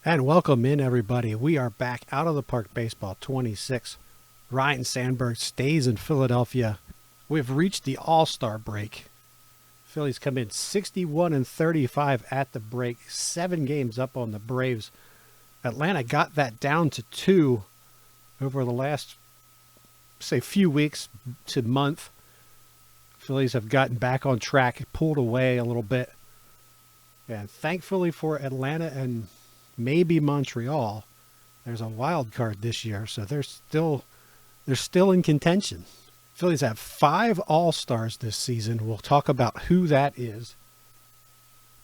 And welcome in, everybody. We are back out of the park baseball 26. Ryne Sandberg Stays in Philadelphia. We've reached the All-Star break. Phillies come in 61-35 at the break, 7 games up on the Braves. Atlanta got that down to 2 over the last, say, few weeks to month. Phillies have gotten back on track, pulled away a little bit. And thankfully for Atlanta and maybe Montreal, there's a wild card this year, so they're still in contention. Phillies have 5 All-Stars this season. We'll talk about who that is.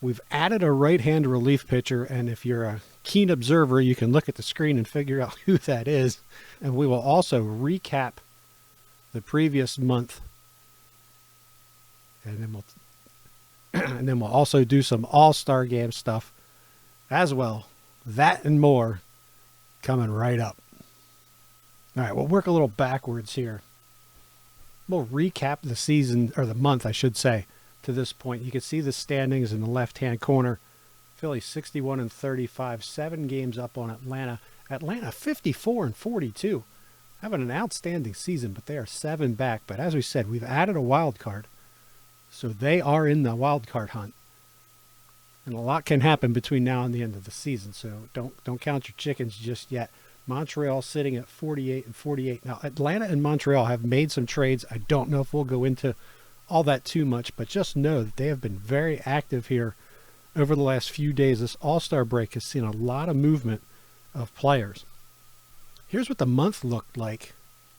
We've added a right-hand relief pitcher, and if you're a keen observer, you can look at the screen and figure out who that is. And we will also recap the previous month, and then we'll also do some All-Star game stuff as well. That and more coming right up. All right, we'll work a little backwards here. We'll recap the season, or the month, I should say, to this point. You can see the standings in the left-hand corner. Phillies 61-35, 7 games up on Atlanta. Atlanta 54-42, having an outstanding season, but they are 7 back. But as we said, we've added a wild card, so they are in the wild card hunt. And a lot can happen between now and the end of the season, so don't count your chickens just yet. Montreal sitting at 48-48. Now, Atlanta and Montreal have made some trades. I don't know if we'll go into all that too much, but just know that they have been very active here over the last few days. This All-Star break has seen a lot of movement of players. Here's what the month looked like.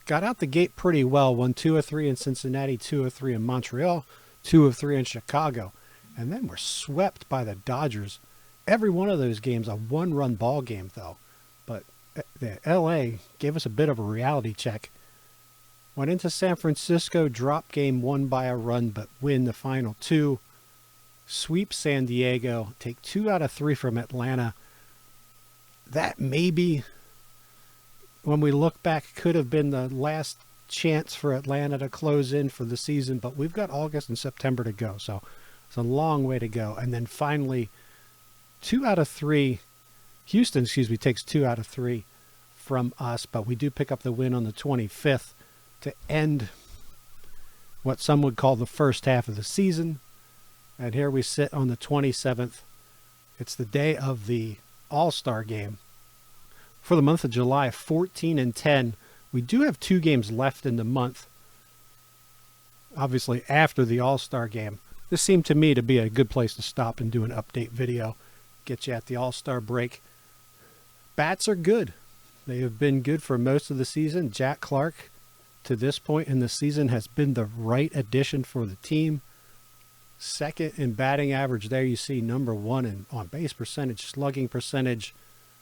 Got out the gate pretty well. Won 2 of 3 in Cincinnati, 2 of 3 in Montreal, 2 of 3 in Chicago. And then we're swept by the Dodgers. Every one of those games a 1-run ball game, though. But the LA gave us a bit of a reality check. Went into San Francisco, drop game, won by a run, but win the final 2. Sweep San Diego, take 2 out of 3 from Atlanta. That maybe, when we look back, could have been the last chance for Atlanta to close in for the season, but we've got August and September to go, so it's a long way to go. And then finally, 2 out of 3. Houston, takes 2 out of 3 from us, but we do pick up the win on the 25th to end what some would call the first half of the season. And here we sit on the 27th. It's the day of the All-Star game. For the month of July, 14-10. We do have 2 games left in the month, obviously after the All-Star game. This seemed to me to be a good place to stop and do an update video. Get you at the All-Star break. Bats are good. They have been good for most of the season. Jack Clark, to this point in the season, has been the right addition for the team. Second in batting average. There you see number 1 in on-base percentage, slugging percentage.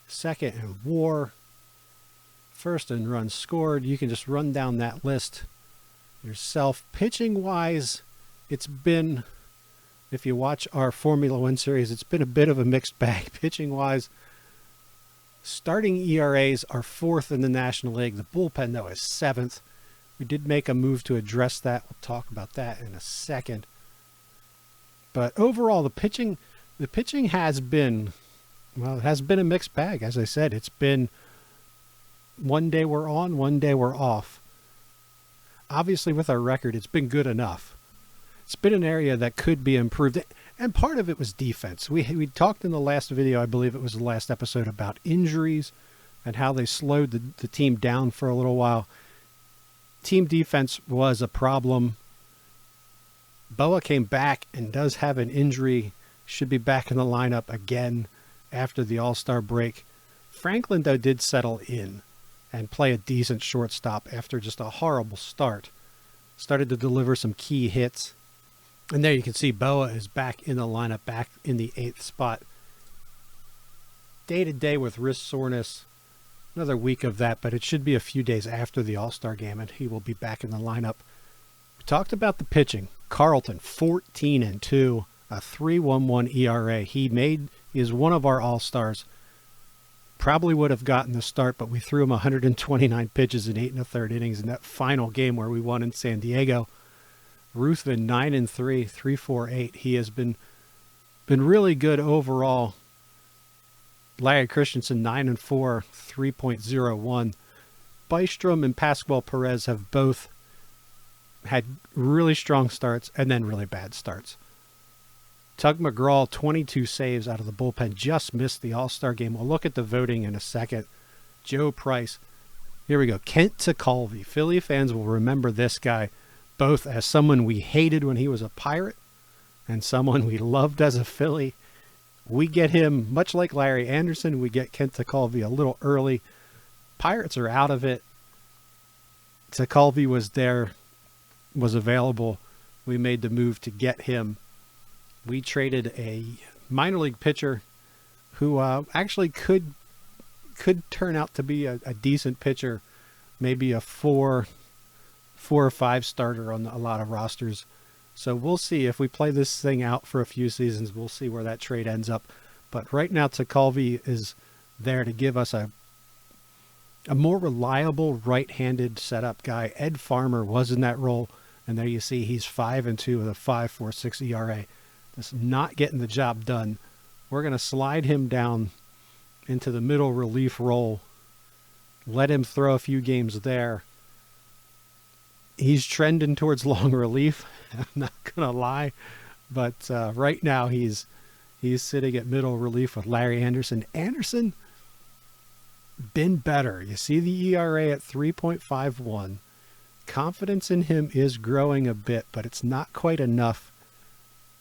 Second in WAR. First in runs scored. You can just run down that list yourself. Pitching-wise, it's been, if you watch our Formula One series, it's been a bit of a mixed bag. Pitching-wise, starting ERAs are 4th in the National League. The bullpen, though, is 7th. We did make a move to address that. We'll talk about that in a second. But overall, the pitching has been, well, it has been a mixed bag. As I said, it's been one day we're on, one day we're off. Obviously, with our record, it's been good enough. It's been an area that could be improved. And part of it was defense. We talked in the last video, I believe it was the last episode, about injuries and how they slowed the team down for a little while. Team defense was a problem. Boa came back and does have an injury. Should be back in the lineup again after the All-Star break. Franklin, though, did settle in and play a decent shortstop after just a horrible start. Started to deliver some key hits. And there you can see Boa is back in the lineup, back in the 8th spot. Day-to-day with wrist soreness. Another week of that, but it should be a few days after the All-Star game, and he will be back in the lineup. We talked about the pitching. Carlton, 14-2, a 3.11 ERA. He is one of our All-Stars. Probably would have gotten the start, but we threw him 129 pitches in 8 1/3 innings in that final game where we won in San Diego. Ruthven 9-3, 3.48. He has been really good overall. Larry Christensen 9-4, 3.01. Bystrom and Pascual Perez have both had really strong starts and then really bad starts. Tug McGraw, 22 saves out of the bullpen, just missed the All-Star game. We'll look at the voting in a second. Joe Price. Here we go. Kent Tekulve. Philly fans will remember this guy both as someone we hated when he was a Pirate and someone we loved as a Philly. We get him, much like Larry Anderson, we get Kent Tekulve a little early. Pirates are out of it. Tekulve was there, was available. We made the move to get him. We traded a minor league pitcher who actually could turn out to be a decent pitcher, maybe a four or five starter on a lot of rosters. So we'll see if we play this thing out for a few seasons. We'll see where that trade ends up. But right now, Tekulve is there to give us a more reliable right-handed setup guy. Ed Farmer was in that role, and there you see he's 5-2 with a 5.46 ERA. Just not getting the job done. We're going to slide him down into the middle relief role. Let him throw a few games there. He's trending towards long relief. I'm not going to lie. But right now he's sitting at middle relief with Larry Anderson. Anderson been better. You see the ERA at 3.51. Confidence in him is growing a bit, but it's not quite enough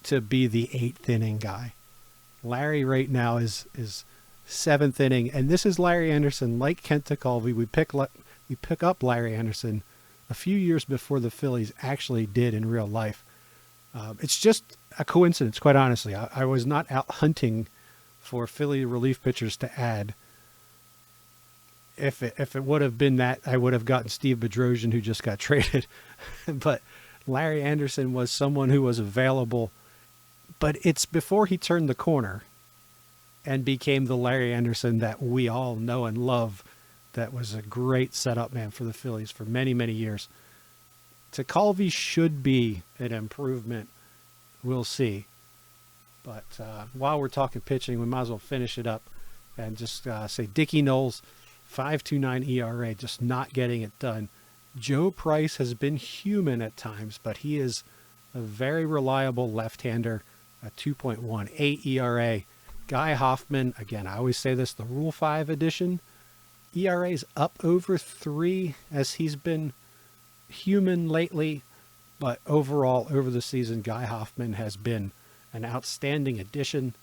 to be the 8th inning guy. Larry right now is 7th inning, and this is Larry Anderson. Like Kent Tekulve, we pick up Larry Anderson a few years before the Phillies actually did in real life. It's just a coincidence, quite honestly. I was not out hunting for Philly relief pitchers to add. If it would have been that, I would have gotten Steve Bedrosian, who just got traded. But Larry Anderson was someone who was available. But it's before he turned the corner and became the Larry Anderson that we all know and love. That was a great setup man for the Phillies for many, many years. Tekulve should be an improvement. We'll see. But while we're talking pitching, we might as well finish it up and just say Dickie Knowles, 5.29 ERA, just not getting it done. Joe Price has been human at times, but he is a very reliable left-hander, a 2.18 ERA. Guy Hoffman, again, I always say this, the Rule 5 edition, ERA's up over 3 as he's been human lately, but overall, over the season, Guy Hoffman has been an outstanding addition.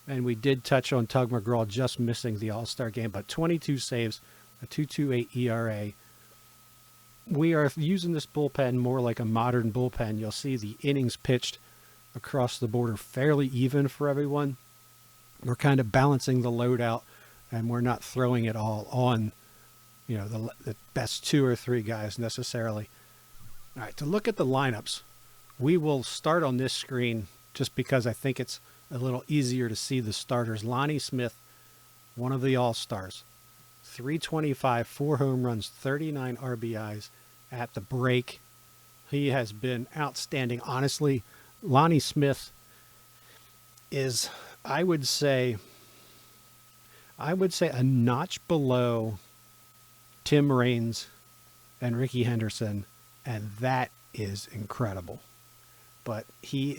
And we did touch on Tug McGraw just missing the All-Star game, but 22 saves, a 2.28 ERA. We are using this bullpen more like a modern bullpen. You'll see the innings pitched across the board are fairly even for everyone. We're kind of balancing the load out, and we're not throwing it all on, the best 2 or 3 guys necessarily. All right, to look at the lineups, we will start on this screen just because I think it's a little easier to see the starters. Lonnie Smith, one of the All-Stars, 325, 4 home runs, 39 RBIs at the break. He has been outstanding. Honestly, Lonnie Smith is, I would say a notch below Tim Raines and Ricky Henderson, and that is incredible. But he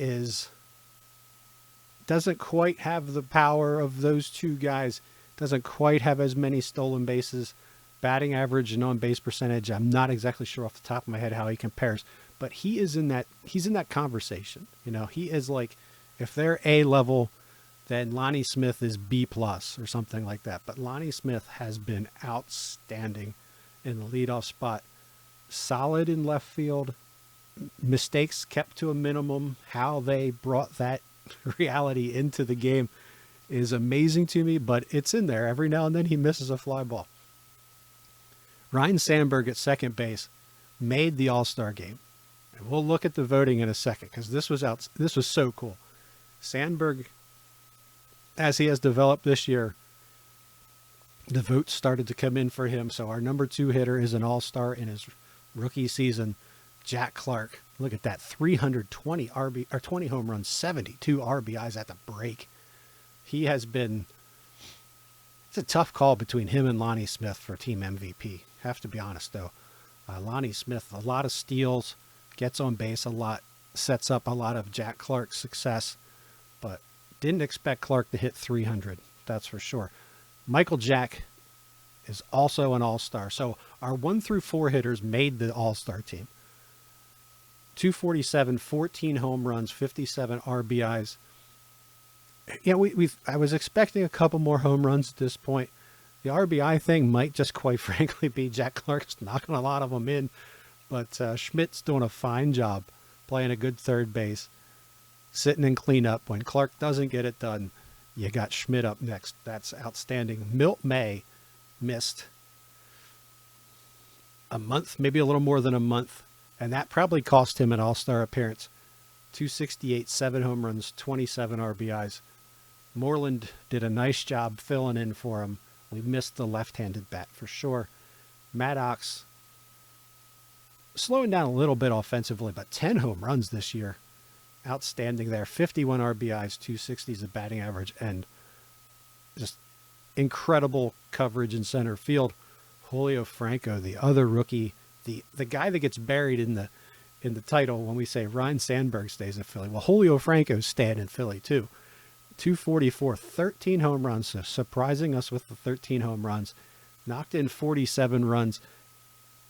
doesn't quite have the power of those two guys, doesn't quite have as many stolen bases, batting average and on base percentage. I'm not exactly sure off the top of my head how he compares, but he's in that conversation. He is like, if they're A level, then Lonnie Smith is B plus or something like that. But Lonnie Smith has been outstanding in the leadoff spot, solid in left field, mistakes kept to a minimum. How they brought that reality into the game is amazing to me, but it's in there. Every now and then he misses a fly ball. Ryne Sandberg at second base made the All-Star game. And we'll look at the voting in a second because this was so cool. Sandberg, as he has developed this year, the votes started to come in for him. So our number 2 hitter is an All-Star in his rookie season, Jack Clark. Look at that, 320 20 home runs, 72 RBIs at the break. He has been It's a tough call between him and Lonnie Smith for team MVP. Have to be honest, though. Lonnie Smith, a lot of steals, gets on base a lot, sets up a lot of Jack Clark's success, but didn't expect Clark to hit 300. That's for sure. Michael Jack is also an all-star. So our 1 through 4 hitters made the all-star team. 247, 14 home runs, 57 RBIs. Yeah, I was expecting a couple more home runs at this point. The RBI thing might just quite frankly be Jack Clark's knocking a lot of them in, but Schmidt's doing a fine job playing a good third base, sitting in cleanup. When Clark doesn't get it done, you got Schmidt up next. That's outstanding. Milt May missed a month, maybe a little more than a month, and that probably cost him an all-star appearance. 268, 7 home runs, 27 RBIs. Moreland did a nice job filling in for him. We missed the left-handed bat for sure. Maddox slowing down a little bit offensively, but 10 home runs this year. Outstanding there. 51 RBIs, 260 is the batting average, and just incredible coverage in center field. Julio Franco, the other rookie, the guy that gets buried in the title when we say Ryne Sandberg stays in Philly. Well, Julio Franco's staying in Philly too. 244, 13 home runs, so surprising us with the 13 home runs. Knocked in 47 runs.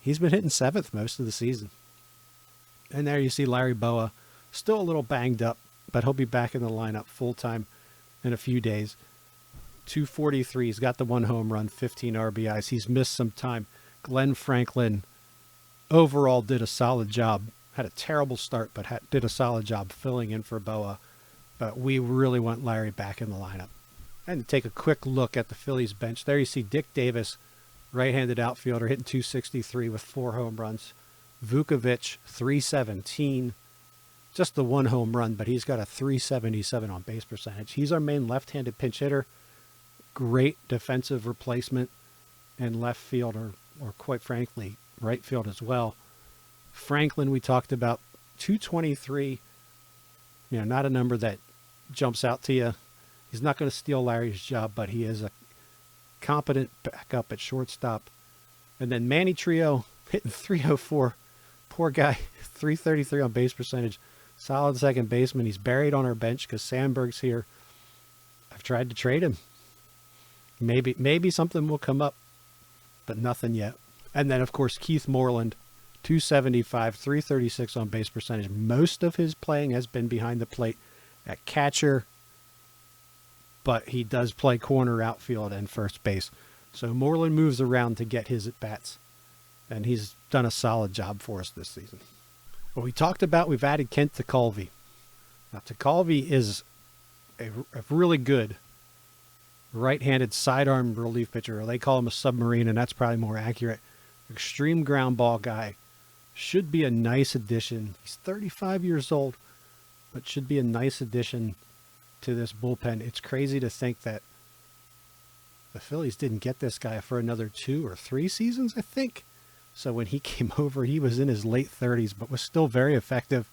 He's been hitting 7th most of the season. And there you see Larry Boa, still a little banged up, but he'll be back in the lineup full-time in a few days. 243, he's got the 1 home run, 15 RBIs. He's missed some time. Glenn Franklin overall did a solid job. Had a terrible start, but did a solid job filling in for Boa. But we really want Larry back in the lineup. And to take a quick look at the Phillies bench, there you see Dick Davis, right-handed outfielder, hitting 263 with 4 home runs. Vukovic, 317. Just the 1 home run, but he's got a 377 on base percentage. He's our main left-handed pinch hitter. Great defensive replacement in left field, or quite frankly, right field as well. Franklin, we talked about, 223. Not a number that jumps out to you. He's not going to steal Larry's job, but he is a competent backup at shortstop. And then Manny Trio hitting 304. Poor guy, 333 on base percentage. Solid second baseman. He's buried on our bench because Sandberg's here. I've tried to trade him. Maybe something will come up, but nothing yet. And then, of course, Keith Moreland, 275, 336 on base percentage. Most of his playing has been behind the plate at catcher, but he does play corner, outfield, and first base. So Moreland moves around to get his at-bats, and he's done a solid job for us this season. Well, we talked about we've added Kent Tekulve. Now, Tekulve is a really good right-handed sidearm relief pitcher. They call him a submarine, and that's probably more accurate. Extreme ground ball guy. Should be a nice addition. He's 35 years old, but should be a nice addition to this bullpen. It's crazy to think that the Phillies didn't get this guy for another 2 or 3 seasons, I think. So when he came over, he was in his late 30s, but was still very effective.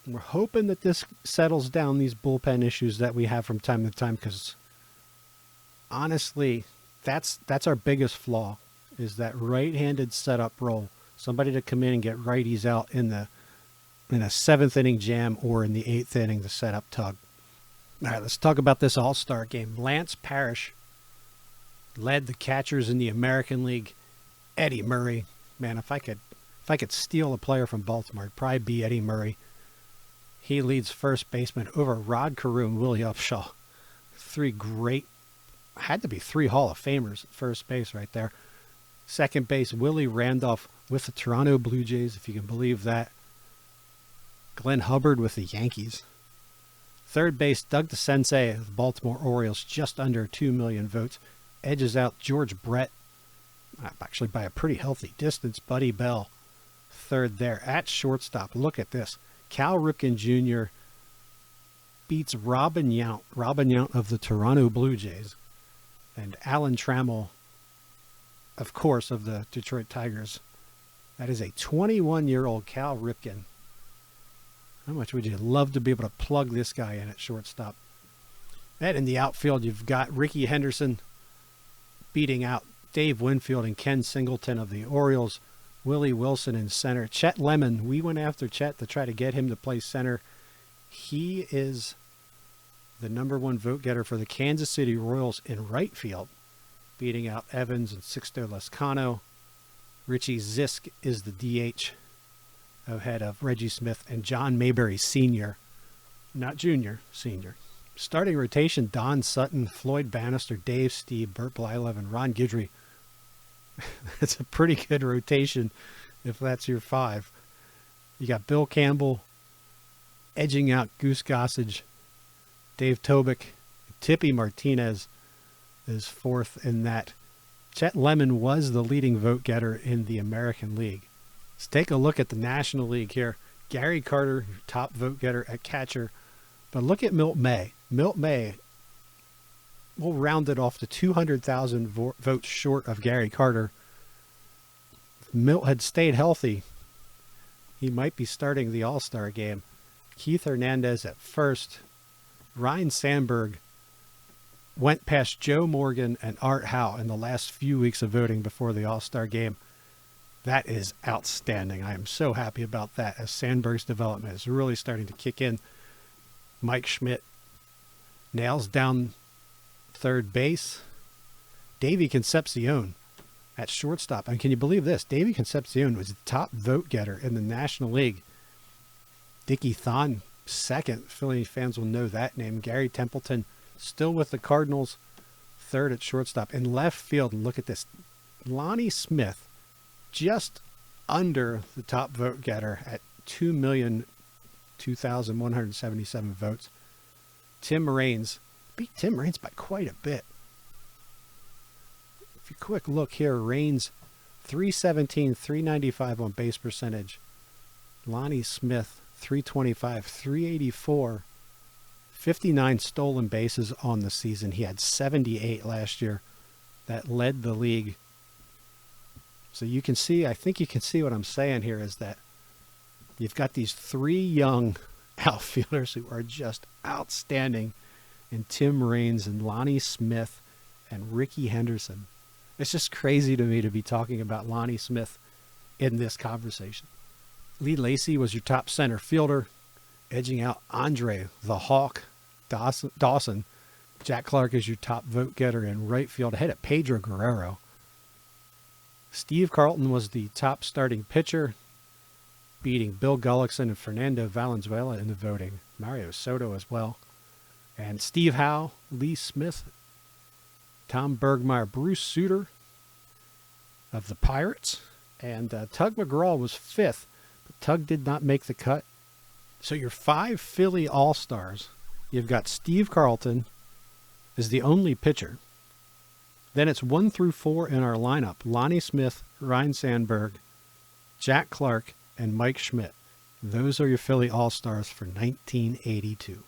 We're hoping that this settles down these bullpen issues that we have from time to time, because honestly, that's our biggest flaw, is that right-handed setup role. Somebody to come in and get righties out in a 7th inning jam or in the 8th inning to set up Tug. All right, let's talk about this All-Star game. Lance Parrish led the catchers in the American League. Eddie Murray, man, if I could steal a player from Baltimore, it'd probably be Eddie Murray. He leads first baseman over Rod Carew and Willie Upshaw. 3 great, had to be 3 Hall of Famers at first base right there. Second base, Willie Randolph with the Toronto Blue Jays, if you can believe that. Glenn Hubbard with the Yankees. Third base, Doug DeCinces of the Baltimore Orioles, just under 2 million votes. Edges out George Brett, actually by a pretty healthy distance. Buddy Bell, third there. At shortstop, look at this. Cal Ripken Jr. beats Robin Yount of the Toronto Blue Jays. And Alan Trammell, of course, of the Detroit Tigers. That is a 21-year-old Cal Ripken. How much would you love to be able to plug this guy in at shortstop? And in the outfield, you've got Ricky Henderson, beating out Dave Winfield and Ken Singleton of the Orioles. Willie Wilson in center. Chet Lemon, we went after Chet to try to get him to play center. He is the #1 vote getter for the Kansas City Royals in right field, beating out Evans and Sixto Lascano. Richie Zisk is the DH ahead of Reggie Smith and John Mayberry Sr., not Jr., Sr. Starting rotation, Don Sutton, Floyd Bannister, Dave Steve, Burt Blylev, and Ron Guidry. That's a pretty good rotation if that's your 5. You got Bill Campbell edging out Goose Gossage. Dave Tobick, Tippy Martinez is 4th in that. Chet Lemon was the leading vote getter in the American League. Let's take a look at the National League here. Gary Carter, your top vote getter at catcher. But look at Milt May. Milt May, we'll round it off to 200,000 votes short of Gary Carter. If Milt had stayed healthy, he might be starting the All-Star game. Keith Hernandez at first. Ryne Sandberg went past Joe Morgan and Art Howe in the last few weeks of voting before the All-Star game. That is outstanding. I am so happy about that, as Sandberg's development is really starting to kick in. Mike Schmidt nails down third base. Davey Concepcion at shortstop. And can you believe this? Davey Concepcion was the top vote getter in the National League. Dickie Thon, second. Philly fans will know that name. Gary Templeton, still with the Cardinals, third at shortstop. In left field, look at this. Lonnie Smith, just under the top vote getter at 2,002,177 votes. Tim Raines beat Tim Raines by quite a bit. If you quick look here, Raines 317, 395 on base percentage. Lonnie Smith 325, 384, 59 stolen bases on the season. He had 78 last year. That led the league. So you can see, I think you can see what I'm saying here is that you've got these 3 young outfielders who are just outstanding in Tim Raines and Lonnie Smith and Ricky Henderson. It's just crazy to me to be talking about Lonnie Smith in this conversation. Lee Lacy was your top center fielder, edging out Andre the Hawk Dawson. Jack Clark is your top vote getter in right field, ahead of Pedro Guerrero. Steve Carlton was the top starting pitcher, beating Bill Gullickson and Fernando Valenzuela in the voting. Mario Soto as well. And Steve Howe, Lee Smith, Tom Bergmeyer, Bruce Sutter of the Pirates, and Tug McGraw was 5th, but Tug did not make the cut. So your 5 Philly All-Stars, you've got Steve Carlton is the only pitcher. Then it's 1 through 4 in our lineup. Lonnie Smith, Ryne Sandberg, Jack Clark, and Mike Schmidt. Those are your Philly All-Stars for 1982.